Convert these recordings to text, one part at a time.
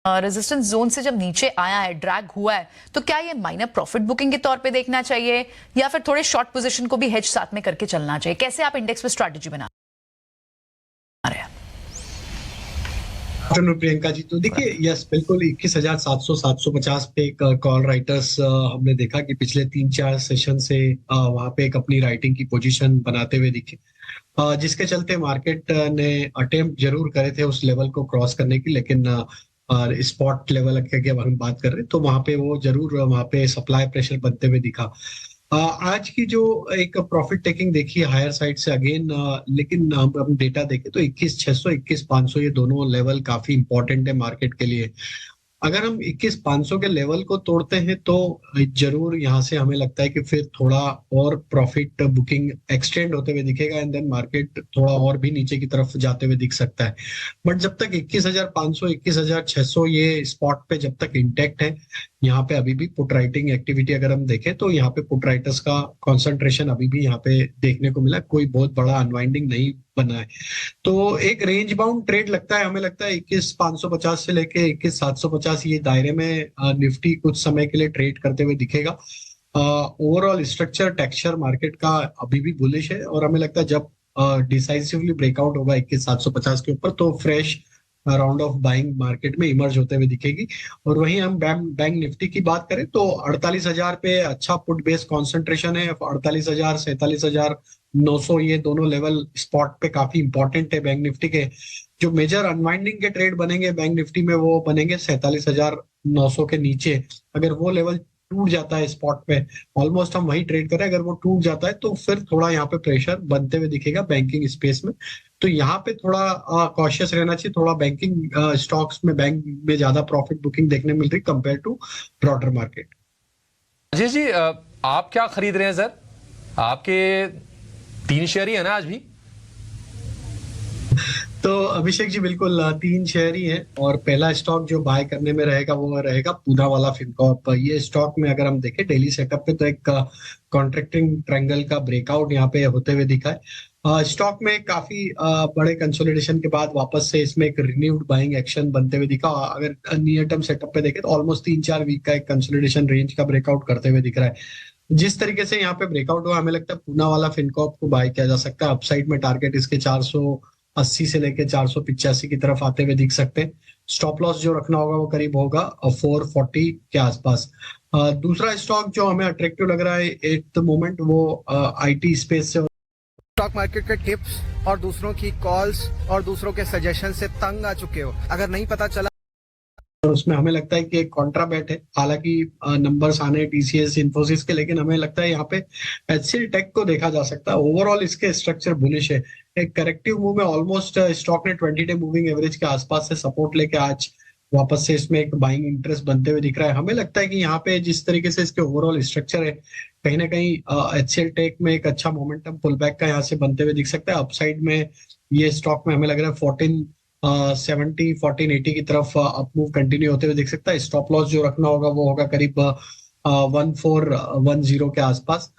Resistance zone से जब नीचे आया है, ड्रैग हुआ है, तो क्या ये माइनर प्रॉफिट बुकिंग के तौर पे देखना चाहिए या फिर थोड़े शॉर्ट पोजीशन को भी हेज साथ में करके चलना चाहिए? कैसे आप इंडेक्स पे स्ट्रैटेजी बना रहे हैं? प्रियंका जी, तो देखिए, यस बिल्कुल 21,700 750 पे एक कॉल राइटर्स हमने देखा कि पिछले 3-4 सेशन से वहां पे एक अपनी राइटिंग की पोजीशन बनाते हुए दिखे, जिसके चलते मार्केट ने अटेम्प्ट जरूर करे थे उस लेवल को क्रॉस करने की, लेकिन स्पॉट लेवल की अगर हम बात कर रहे हैं तो वहां पे वो जरूर वहां पे सप्लाई प्रेशर बनते हुए दिखा। आज की जो एक प्रॉफिट टेकिंग देखी हायर साइड से अगेन, लेकिन हम डेटा देखें तो 21,600 21,500 ये दोनों लेवल काफी इंपॉर्टेंट है मार्केट के लिए। अगर हम 21,500 के लेवल को तोड़ते हैं तो जरूर यहाँ से हमें लगता है कि फिर थोड़ा और प्रॉफिट बुकिंग एक्सटेंड होते हुए दिखेगा एंड देन मार्केट थोड़ा और भी नीचे की तरफ जाते हुए दिख सकता है। बट जब तक 21,500 21,600 ये स्पॉट पे जब तक इंटेक्ट है, यहाँ पे अभी भी पुट राइटिंग एक्टिविटी अगर हम देखें तो यहाँ पे पुट राइटर्स का कंसंट्रेशन अभी भी यहाँ पे देखने को मिला, कोई बहुत बड़ा अनवाइंडिंग नहीं बना है। तो एक रेंज बाउंड ट्रेड लगता है, हमें लगता है 21,550 से लेके 21,750 ये दायरे में निफ्टी कुछ समय के लिए ट्रेड करते हुए दिखेगा। ओवरऑल स्ट्रक्चर टेक्सचर मार्केट का अभी भी बुलिश है और हमें लगता है जब डिसाइसिवली ब्रेकआउट होगा 21,750 के ऊपर तो fresh round of buying market में इमर्ज होते हुए दिखेगी। और वहीं हम बैंक निफ्टी की बात करें तो 48,000 पे अच्छा पुट बेस कॉन्सेंट्रेशन है। 48,000 47,900 ये दोनों लेवल स्पॉट पे काफी इंपॉर्टेंट है बैंक निफ्टी के। जो मेजर अनवाइंडिंग के ट्रेड बनेंगे बैंक निफ्टी में वो बनेंगे 47,900 के नीचे। अगर वो लेवल टूट जाता है स्पॉट पे, ऑलमोस्ट हम वही ट्रेड कर रहे हैं, अगर वो टूट जाता है तो फिर थोड़ा यहाँ पे प्रेशर बनते हुए दिखेगा बैंकिंग स्पेस में। तो यहाँ पे थोड़ा कॉशियस रहना चाहिए। थोड़ा बैंकिंग स्टॉक्स में बैंक में ज्यादा प्रॉफिट बुकिंग देखने मिल रही कंपेयर टू ब्रॉडर मार्केट। जी, आप क्या खरीद रहे हैं सर? आपके 3 शेयर ही है ना आज भी? तो अभिषेक जी बिल्कुल 3 शेयर ही हैं और पहला स्टॉक जो बाय करने में रहेगा वो रहेगा पूना वाला फिनकॉर्प। ये स्टॉक में अगर हम देखें डेली सेटअप पे तो एक कॉन्ट्रैक्टिंग ट्रायंगल का ब्रेकआउट यहाँ पे होते हुए दिखा है। स्टॉक में काफी बड़े कंसोलिडेशन के बाद वापस से इसमें एक रिन्यूड बाइंग एक्शन बनते हुए दिखा। अगर नियर टर्म सेटअप पे देखें तो ऑलमोस्ट 3-4 वीक का एक कंसोलिडेशन रेंज का ब्रेकआउट करते हुए दिख रहा है। जिस तरीके से यहाँ पे ब्रेकआउट हुआ, हमें लगता है पूना वाला फिनकॉर्प को बाय किया जा सकता है। अपसाइड में टारगेट इसके 480 से लेके 485 की तरफ आते हुए दिख सकते हैं। स्टॉप लॉस जो रखना होगा वो करीब होगा 440 के आसपास। दूसरा स्टॉक जो हमें अट्रैक्टिव लग रहा है एट द मोमेंट वो आईटी स्पेस से। स्टॉक मार्केट के टिप्स और दूसरों की कॉल्स और दूसरों के सजेशन से तंग आ चुके हो, अगर नहीं पता चला और उसमें हमें लगता है कि एक कॉन्ट्रा बैट है। हालांकि नंबर्स आने टीसीएस इन्फोसिस के, लेकिन हमें लगता है यहाँ पे एचसीएल टेक को देखा जा सकता है। ओवरऑल इसके स्ट्रक्चर बुलिश है। एक करेक्टिव मूव में ऑलमोस्ट स्टॉक ने 20 डे मूविंग एवरेज के आसपास से सपोर्ट लेके आज वापस से इसमें एक बाइंग इंटरेस्ट बनते हुए दिख रहा है। हमें लगता है कि यहाँ पे जिस तरीके से इसके ओवरऑल स्ट्रक्चर है, कहीं ना कहीं एचसीएल टेक में एक अच्छा मोमेंटम पुल बैक का यहाँ से बनते हुए दिख सकता है। अपसाइड में ये स्टॉक में हमें लग रहा है 1470 1480 की तरफ अप मूव कंटिन्यू होते हुए दिख सकता है। स्टॉप लॉस जो रखना होगा वो होगा करीब 1410 के आसपास।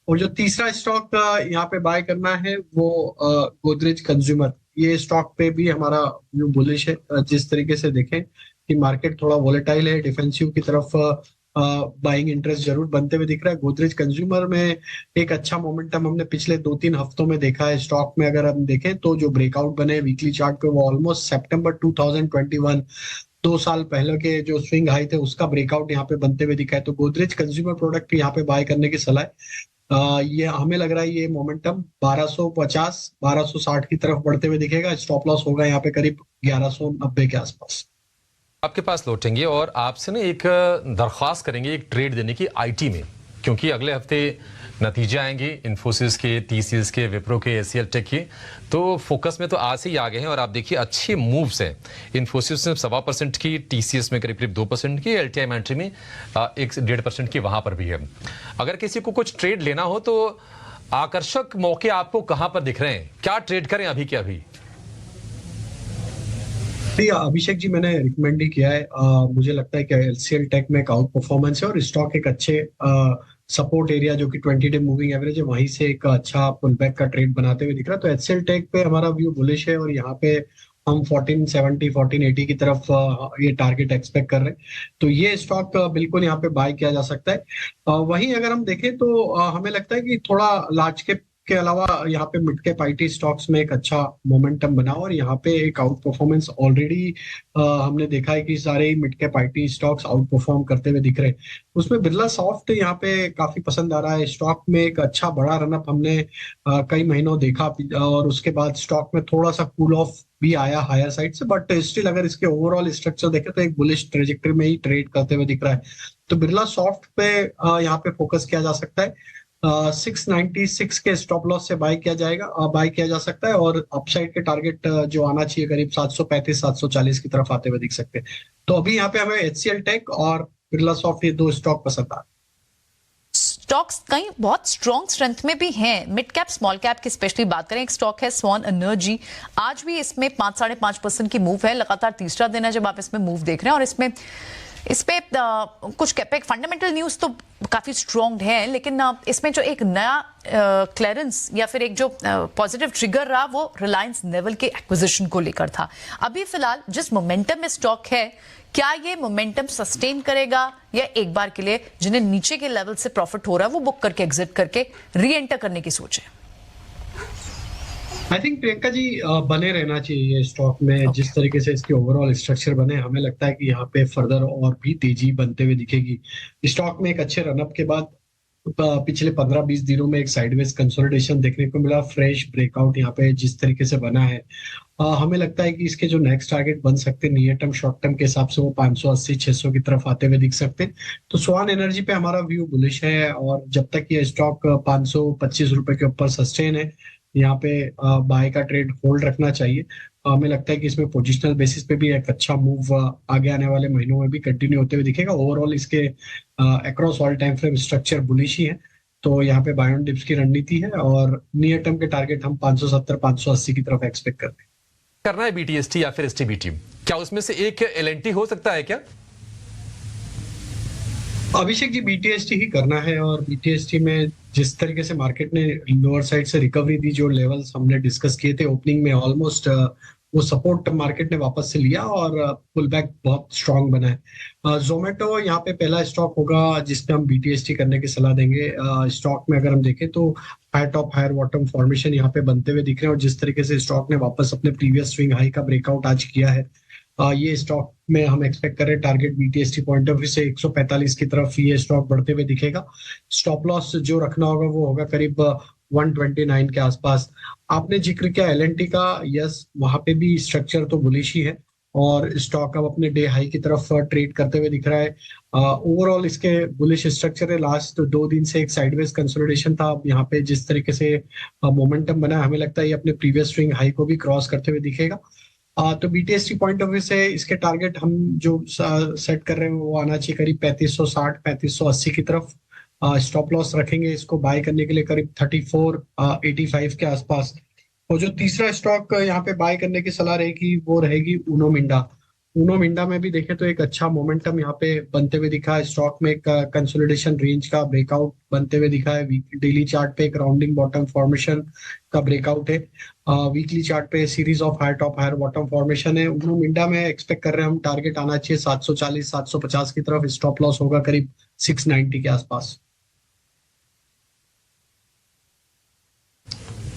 और जो तीसरा स्टॉक यहाँ पे बाय करना है वो गोदरेज कंज्यूमर। ये स्टॉक पे भी हमारा व्यू बुलिश है। जिस तरीके से देखें कि मार्केट थोड़ा वोलेटाइल है, डिफेंसिव की तरफ बाइंग इंटरेस्ट जरूर बनते हुए दिख रहा है। गोदरेज कंज्यूमर में एक अच्छा मोमेंटम हमने पिछले 2-3 हफ्तों में देखा है। स्टॉक में अगर हम देखें तो जो ब्रेकआउट बने वीकली चार्ट पे वो ऑलमोस्ट सितंबर 2021 2 साल पहले के जो स्विंग हाई थे उसका ब्रेकआउट यहाँ पे बनते हुए दिखा है। तो गोदरेज कंज्यूमर प्रोडक्ट यहाँ पे बाय करने की सलाह है। ये हमें लग रहा है ये मोमेंटम 1250 1260 की तरफ बढ़ते हुए दिखेगा। स्टॉप लॉस होगा यहाँ पे करीब 1190 के आसपास। आपके पास लौटेंगे और आपसे ना एक दरख्वास्त करेंगे एक ट्रेड देने की आईटी में, क्योंकि अगले हफ्ते नतीजे आएंगे इन्फोसिस के, टीसीएस के, विप्रो के, एचसीएल टेक के। तो फोकस में तो आज से ही आ गए हैं और आप देखिए अच्छे मूव्स हैं। इन्फोसिस में 1.25% की, टीसीएस में करीब 2% की, एलटीआई मेंट्री में 1.5% की वहां पर भी है। अगर किसी को कुछ ट्रेड लेना हो तो आकर्षक मौके आपको कहां पर दिख रहे हैं? क्या ट्रेड करें अभी के अभी? अभिषेक जी मैंने रिकमेंड ही किया है। मुझे लगता है कि एचसीएल टेक में एक आउट परफॉर्मेंस है और स्टॉक एक अच्छे सपोर्ट एरिया जो कि 20 डे मूविंग एवरेज है वहीं से एक अच्छा पुल बैक का ट्रेड बनाते हुए दिख रहा है। तो एचसीएल टेक पे हमारा व्यू बुलिश है और यहाँ पे हम 1470 1480 की तरफ ये टारगेट एक्सपेक्ट कर रहे हैं। तो ये स्टॉक बिल्कुल यहाँ पे बाय किया जा सकता है। वहीं अगर हम देखें तो हमें लगता है कि थोड़ा लार्ज कैप के अलावा यहाँ पे मिड कैप आईटी स्टॉक्स में एक अच्छा मोमेंटम बना और यहाँ पे एक आउट परफॉर्मेंस ऑलरेडी हमने देखा है कि सारे mid cap IT stocks out perform करते हुए दिख रहे हैं। उसमें बिरला सॉफ्ट यहाँ पे काफी पसंद आ रहा है। स्टॉक में एक अच्छा बड़ा रनअप हमने कई महीनों देखा और उसके बाद स्टॉक में थोड़ा सा कूल ऑफ भी आया हायर साइड से, बट स्टिल अगर इसके ओवरऑल स्ट्रक्चर देखें तो एक बुलिश ट्रेजेक्टरी में ही ट्रेड करते हुए दिख रहा है। तो बिरला सॉफ्ट पे यहाँ पे फोकस किया जा सकता है। 696 के स्टॉप लॉस से बाय किया जा सकता है और अपसाइड के टारगेट जो आना चाहिए करीब 735 740 की तरफ आते हुए दिख सकते हैं। तो अभी यहाँ पे हमें HCL टेक और बिरला सॉफ्ट ये दो स्टॉक पसंद आ रहे हैं। स्टॉक्स कई बहुत स्ट्रॉन्ग स्ट्रेंथ में भी हैं। मिड कैप स्मॉल कैप की स्पेशली बात करें, एक स्टॉक है स्वान एनर्जी। आज भी इसमें 5-5.5% की मूव है, लगातार तीसरा दिन है जब आप इसमें मूव देख रहे हैं। और इस पे कुछ कैपेक फंडामेंटल न्यूज तो काफी स्ट्रॉन्ग है, लेकिन इसमें जो एक नया क्लियरेंस या फिर एक जो पॉजिटिव ट्रिगर रहा वो रिलायंस नेवल के एक्विजिशन को लेकर था। अभी फिलहाल जिस मोमेंटम में स्टॉक है, क्या ये मोमेंटम सस्टेन करेगा या एक बार के लिए जिन्हें नीचे के लेवल से प्रॉफिट हो रहा है वो बुक करके एग्जिट करके री एंटर करने की सोच है? आई थिंक प्रियंका जी बने रहना चाहिए ये स्टॉक में। जिस तरीके से इसके ओवरऑल स्ट्रक्चर बने, हमें लगता है कि यहाँ पे फर्दर और भी तेजी बनते हुए दिखेगी। स्टॉक में एक अच्छे रनअप के बाद पिछले 15-20 दिनों में एक साइडवेज कंसोलिडेशन देखने को मिला। फ्रेश ब्रेकआउट यहाँ पे जिस तरीके से बना है, हमें लगता है कि इसके जो नेक्स्ट टारगेट बन सकते हैं नियर टर्म शॉर्ट टर्म के हिसाब से वो 580-600 की तरफ आते हुए दिख सकते हैं। तो स्वान एनर्जी पे हमारा व्यू बुलिश है और जब तक ये स्टॉक 525 रुपए के ऊपर सस्टेन है, यहाँ पे बाय का ट्रेड होल्ड रखना चाहिए। हमें लगता है कि इसमें पोजिशनल बेसिस पे भी एक अच्छा मूव आगे आने वाले महीनों में भी कंटिन्यू होते हुए दिखेगा। ओवरऑल इसके across all time frame structure bullish ही है। तो यहाँ पे बाय ऑन डिप्स की रणनीति है और नियर टर्म के टारगेट हम 570-580 की तरफ एक्सपेक्ट करते हैं। करना है BTST या फिर STBT, क्या उसमें से एक L&T हो सकता है क्या? अभिषेक जी, BTST ही करना है और BTST में जिस तरीके से मार्केट ने लोअर साइड से रिकवरी दी, जो लेवल्स हमने डिस्कस किए थे ओपनिंग में, ऑलमोस्ट वो सपोर्ट मार्केट ने वापस से लिया और पुल बैक बहुत स्ट्रांग बना है। जोमेटो यहाँ पे पहला स्टॉक होगा जिसपे हम BTST करने की सलाह देंगे। स्टॉक में अगर हम देखें तो higher top higher bottom formation यहाँ पे बनते हुए दिख रहे हैं और जिस तरीके से स्टॉक ने वापस अपने प्रीवियस स्विंग हाई का ब्रेकआउट आज किया है, ये स्टॉक में हम एक्सपेक्ट कर रहे हैं target BTST point of view से 145 की तरफ ये स्टॉक बढ़ते हुए दिखेगा। स्टॉप लॉस जो रखना होगा वो होगा करीब 129 के आसपास। आपने जिक्र किया L&T का, यस वहां पे भी स्ट्रक्चर तो बुलिश ही है और स्टॉक अब अपने डे हाई की तरफ ट्रेड करते हुए दिख रहा है। ओवरऑल इसके बुलिश स्ट्रक्चर है। लास्ट 2 दिन से एक साइडवेज कंसोलिडेशन था। अब यहाँ पे जिस तरीके से मोमेंटम बना है, हमें लगता है ये अपने प्रीवियस स्विंग हाई को भी क्रॉस करते हुए दिखेगा। तो BTST पॉइंट ऑफ व्यू से इसके टारगेट हम जो सेट कर रहे हैं वो आना चाहिए करीब 3560 3580 की तरफ। स्टॉप लॉस रखेंगे इसको बाय करने के लिए करीब 3485 के आसपास। और जो तीसरा स्टॉक यहाँ पे बाय करने की सलाह रहेगी वो रहेगी उनो मिंडा। उनो मिंडा में भी देखें तो एक अच्छा मोमेंटम यहाँ पे बनते हुए दिखा है। स्टॉक में एक कंसोलिडेशन रेंज का ब्रेकआउट बनते हुए दिखा है। डेली चार्ट पे एक राउंडिंग बॉटम फॉर्मेशन का ब्रेकआउट है। वीकली चार्ट पे series of higher top higher bottom formation है। उनो मिंडा में एक्सपेक्ट कर रहे हैं हम टारगेट आना चाहिए 740 750 की तरफ। स्टॉप लॉस होगा करीब 690 के आसपास।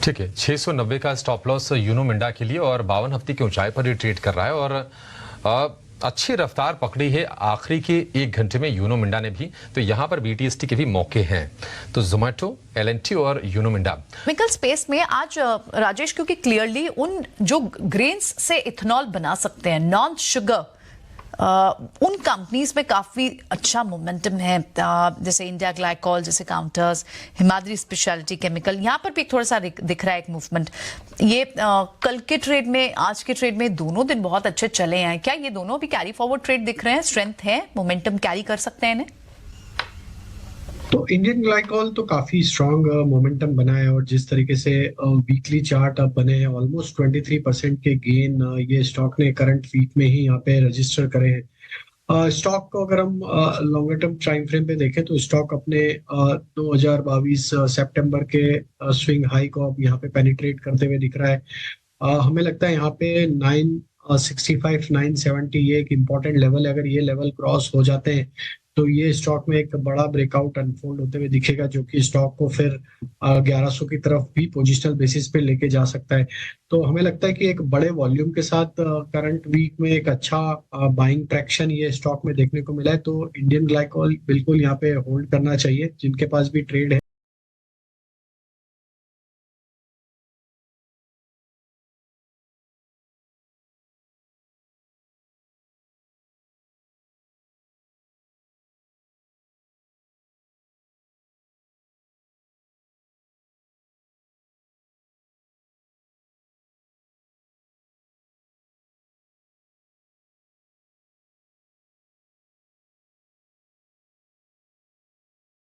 ठीक है, 690 का स्टॉप लॉस यूनो मिंडा के लिए और 52 हफ्ते की ऊंचाई पर ये ट्रेड कर रहा है और अच्छी रफ्तार पकड़ी है आखिरी के 1 घंटे में यूनो मिंडा ने भी। तो यहां पर BTST के भी मौके हैं। तो जोमेटो, L&T और यूनो मिंडा। केमिकल स्पेस में आज राजेश, क्योंकि क्लियरली उन जो ग्रेन्स से इथेनॉल बना सकते हैं, नॉन शुगर, उन कंपनीज में काफी अच्छा मोमेंटम है। जैसे इंडिया ग्लाइकोल जैसे काउंटर्स, हिमाद्री स्पेशलिटी केमिकल, यहाँ पर भी थोड़ा सा दिख रहा है एक मूवमेंट। ये कल के ट्रेड में, आज के ट्रेड में दोनों दिन बहुत अच्छे चले हैं। क्या ये दोनों भी कैरी फॉरवर्ड ट्रेड दिख रहे हैं? स्ट्रेंथ है, मोमेंटम कैरी कर सकते हैं इन्हें? तो इंडियन ग्लाइकोल तो काफी स्ट्रांग मोमेंटम बना है और जिस तरीके से वीकली चार्ट अब बने हैं, ऑलमोस्ट 23% के गेन ये स्टॉक ने करंट वीक में ही यहाँ पे रजिस्टर करे हैं। स्टॉक को अगर हम लॉन्गर टर्म टाइम फ्रेम पे देखें तो स्टॉक अपने 2022 सितंबर के स्विंग हाई को अब यहाँ पे पेनिट्रेट करते हुए दिख रहा है। हमें लगता है यहाँ पे 65,970 ये एक इम्पोर्टेंट लेवल है। अगर ये लेवल क्रॉस हो जाते हैं तो ये स्टॉक में एक बड़ा ब्रेकआउट अनफोल्ड होते हुए दिखेगा, जो कि स्टॉक को फिर 1100 की तरफ भी पोजिशनल बेसिस पे लेके जा सकता है। तो हमें लगता है कि एक बड़े वॉल्यूम के साथ करंट वीक में एक अच्छा बाइंग ट्रैक्शन ये स्टॉक में देखने को मिला है। तो इंडियन ग्लाइकोल बिल्कुल यहाँ पे होल्ड करना चाहिए, जिनके पास भी ट्रेड है।